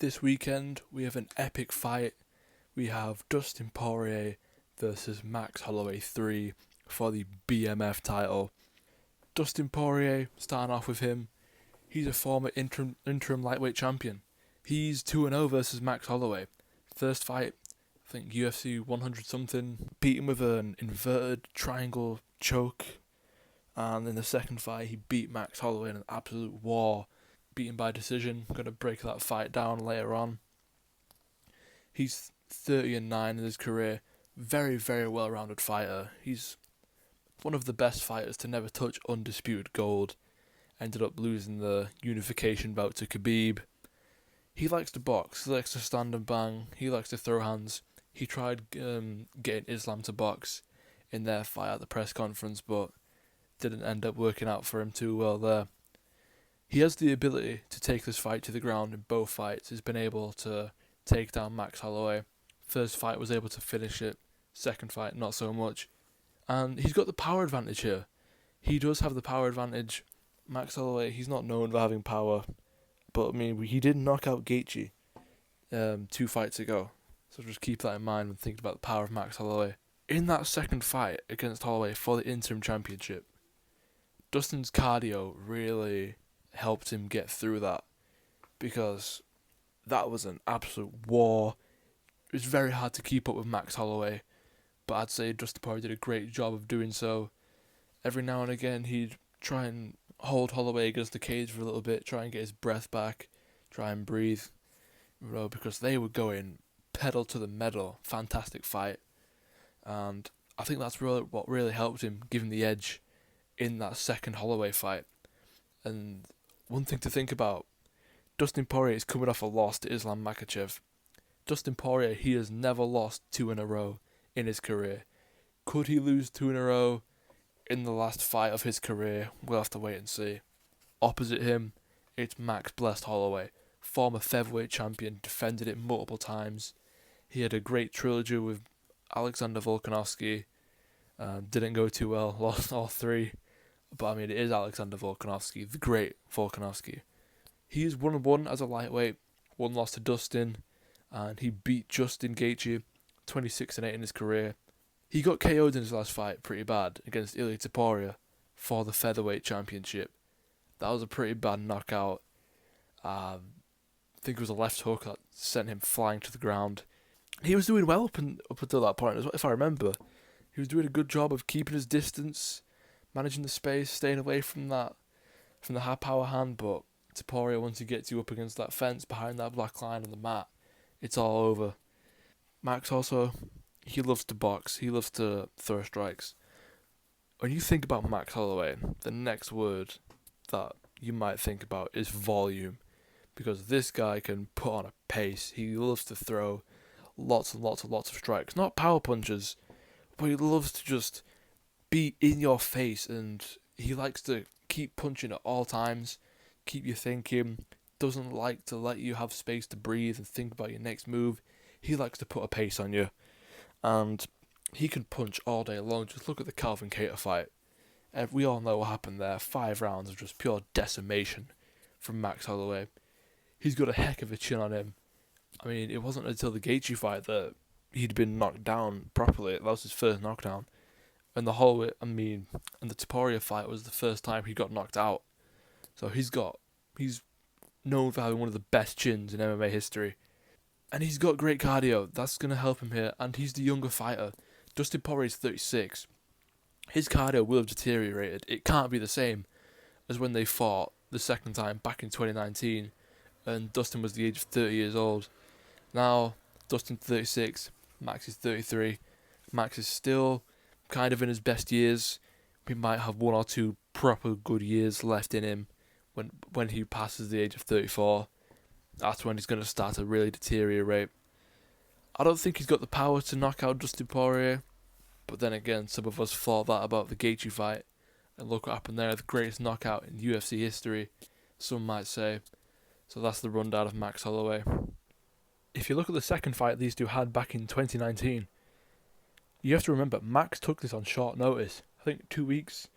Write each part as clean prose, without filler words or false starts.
This weekend we have an epic fight. We have Dustin Poirier versus Max Holloway 3 for the BMF title. Dustin Poirier, starting off with him, he's a former interim lightweight champion. He's 2-0 versus Max Holloway. First fight, I think UFC 100 something, beat him with an inverted triangle choke. And in the second fight, he beat Max Holloway in an absolute war, beaten by decision. Going to break that fight down later on. He's 30-9 in his career. Very, very well-rounded fighter. He's one of the best fighters to never touch undisputed gold. Ended up losing the unification bout to Khabib. He likes to box. He likes to stand and bang. He likes to throw hands. He tried getting Islam to box in their fight at the press conference, but didn't end up working out for him too well there. He has the ability to take this fight to the ground in both fights. He's been able to take down Max Holloway. First fight was able to finish it. Second fight, not so much. And he's got the power advantage here. He does have the power advantage. Max Holloway, he's not known for having power. But, I mean, he did knock out Gaethje 2 fights ago. So just keep that in mind when thinking about the power of Max Holloway. In that second fight against Holloway for the interim championship, Dustin's cardio really helped him get through that, because that was an absolute war. It was very hard to keep up with Max Holloway, but I'd say Dustin Poirier did a great job of doing so. Every now and again he'd try and hold Holloway against the cage for a little bit, try and get his breath back, try and breathe, because they were going pedal to the metal. Fantastic fight, and I think that's really what really helped him, give him the edge in that second Holloway fight. And one thing to think about, Dustin Poirier is coming off a loss to Islam Makhachev. Dustin Poirier, he has never lost 2 in a row in his career. Could he lose 2 in a row in the last fight of his career? We'll have to wait and see. Opposite him, it's Max Blessed Holloway, former featherweight champion, defended it multiple times. He had a great trilogy with Alexander Volkanovski. Didn't go too well, lost all 3. But I mean, it is Alexander Volkanovski, the great Volkanovski. He's 1-1 as a lightweight, 1 loss to Dustin, and he beat Justin Gaethje, 26-8 in his career. He got KO'd in his last fight pretty bad against Ilia Topuria for the featherweight championship. That was a pretty bad knockout. I think it was a left hook that sent him flying to the ground. He was doing well up until that point, if I remember. He was doing a good job of keeping his distance, managing the space, staying away from the high power hand, but Topuria, once he gets you up against that fence behind that black line on the mat, it's all over. Max also, he loves to box, he loves to throw strikes. When you think about Max Holloway, the next word that you might think about is volume, because this guy can put on a pace. He loves to throw lots and lots of strikes, not power punches, but he loves to just be in your face, and he likes to keep punching at all times, keep you thinking, doesn't like to let you have space to breathe and think about your next move. He likes to put a pace on you, and he can punch all day long. Just look at the Calvin Kattar fight. We all know what happened there. 5 rounds of just pure decimation from Max Holloway. He's got a heck of a chin on him. I mean, it wasn't until the Gaethje fight that he'd been knocked down properly. That was his first knockdown. And the Topuria fight was the first time he got knocked out. So he's known for having one of the best chins in MMA history. And he's got great cardio. That's going to help him here. And he's the younger fighter. Dustin Poirier is 36. His cardio will have deteriorated. It can't be the same as when they fought the second time back in 2019. And Dustin was the age of 30 years old. Now, Dustin's 36. Max is 33. Max is still kind of in his best years. He might have 1 or 2 proper good years left in him. When he passes the age of 34, that's when he's going to start to really deteriorate. I don't think he's got the power to knock out Dustin Poirier, but then again, some of us thought that about the Gaethje fight, and look what happened there, the greatest knockout in UFC history, some might say. So that's the rundown of Max Holloway. If you look at the second fight these two had back in 2019, you have to remember, Max took this on short notice. I think 2 weeks,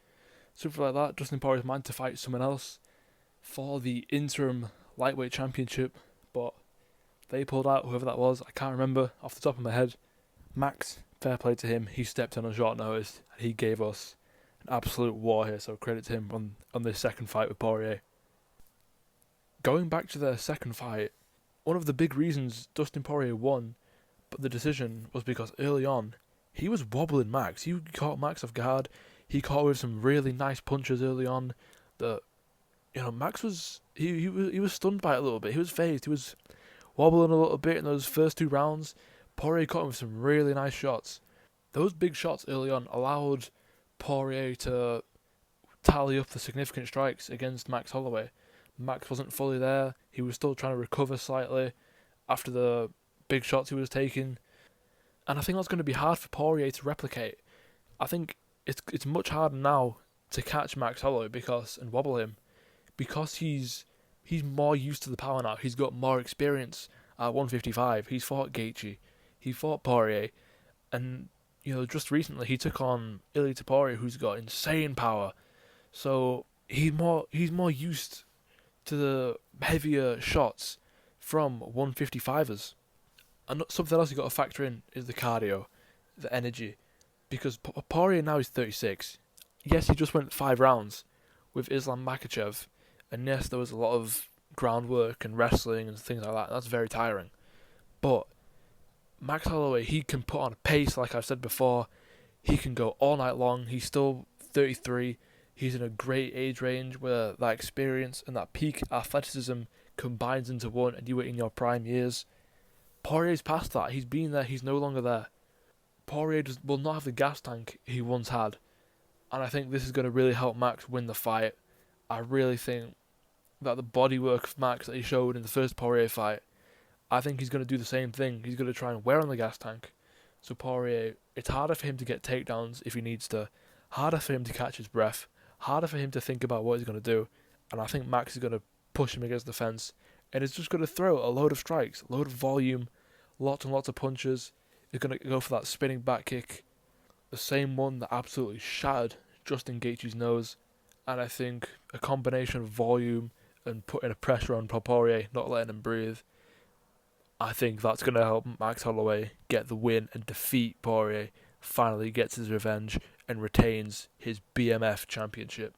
something like that. Dustin Poirier's managed to fight someone else for the interim lightweight championship, but They pulled out, whoever that was, I can't remember off the top of my head. Max, fair play to him, he stepped in on short notice, and he gave us an absolute war here, so credit to him on this second fight with Poirier. Going back to their second fight, one of the big reasons Dustin Poirier won, but the decision was because early on, he was wobbling Max. He caught Max off guard. He caught with some really nice punches early on. That, Max was he was stunned by it a little bit. He was phased. He was wobbling a little bit in those first 2 rounds. Poirier caught him with some really nice shots. Those big shots early on allowed Poirier to tally up the significant strikes against Max Holloway. Max wasn't fully there. He was still trying to recover slightly after the big shots he was taking. And I think that's going to be hard for Poirier to replicate. I think it's much harder now to catch Max Holloway and wobble him because he's more used to the power now. He's got more experience at 155. He's fought Gaethje. He fought Poirier. And, just recently he took on Ilia Topuria, who's got insane power. So he's more used to the heavier shots from 155ers. And something else you got to factor in is the cardio, the energy, because Poirier now is 36. Yes, he just went 5 rounds with Islam Makhachev, and yes, there was a lot of groundwork and wrestling and things like that. And that's very tiring. But Max Holloway, he can put on a pace, like I've said before. He can go all night long. He's still 33. He's in a great age range where that experience and that peak athleticism combines into one, and you were in your prime years. Poirier's past that. He's been there. He's no longer there. Poirier will not have the gas tank he once had. And I think this is going to really help Max win the fight. I really think that the bodywork of Max that he showed in the first Poirier fight, I think he's going to do the same thing. He's going to try and wear on the gas tank. So Poirier, it's harder for him to get takedowns if he needs to. Harder for him to catch his breath. Harder for him to think about what he's going to do. And I think Max is going to push him against the fence. And it's just going to throw a load of strikes, a load of volume, lots and lots of punches. He's going to go for that spinning back kick. The same one that absolutely shattered Justin Gaethje's nose. And I think a combination of volume and putting a pressure on Poirier, not letting him breathe, I think that's going to help Max Holloway get the win and defeat Poirier, finally gets his revenge and retains his BMF championship.